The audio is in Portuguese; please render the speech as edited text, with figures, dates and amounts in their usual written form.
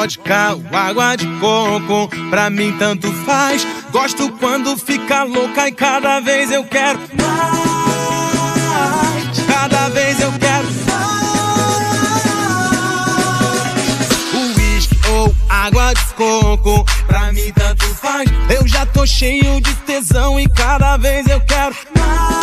vodka ou água de coco, pra mim tanto faz. Gosto quando fica louca e cada vez eu quero mais. Cada vez eu quero mais. Uísque ou água de coco, pra mim tanto faz. Eu já tô cheio de tesão e cada vez eu quero mais.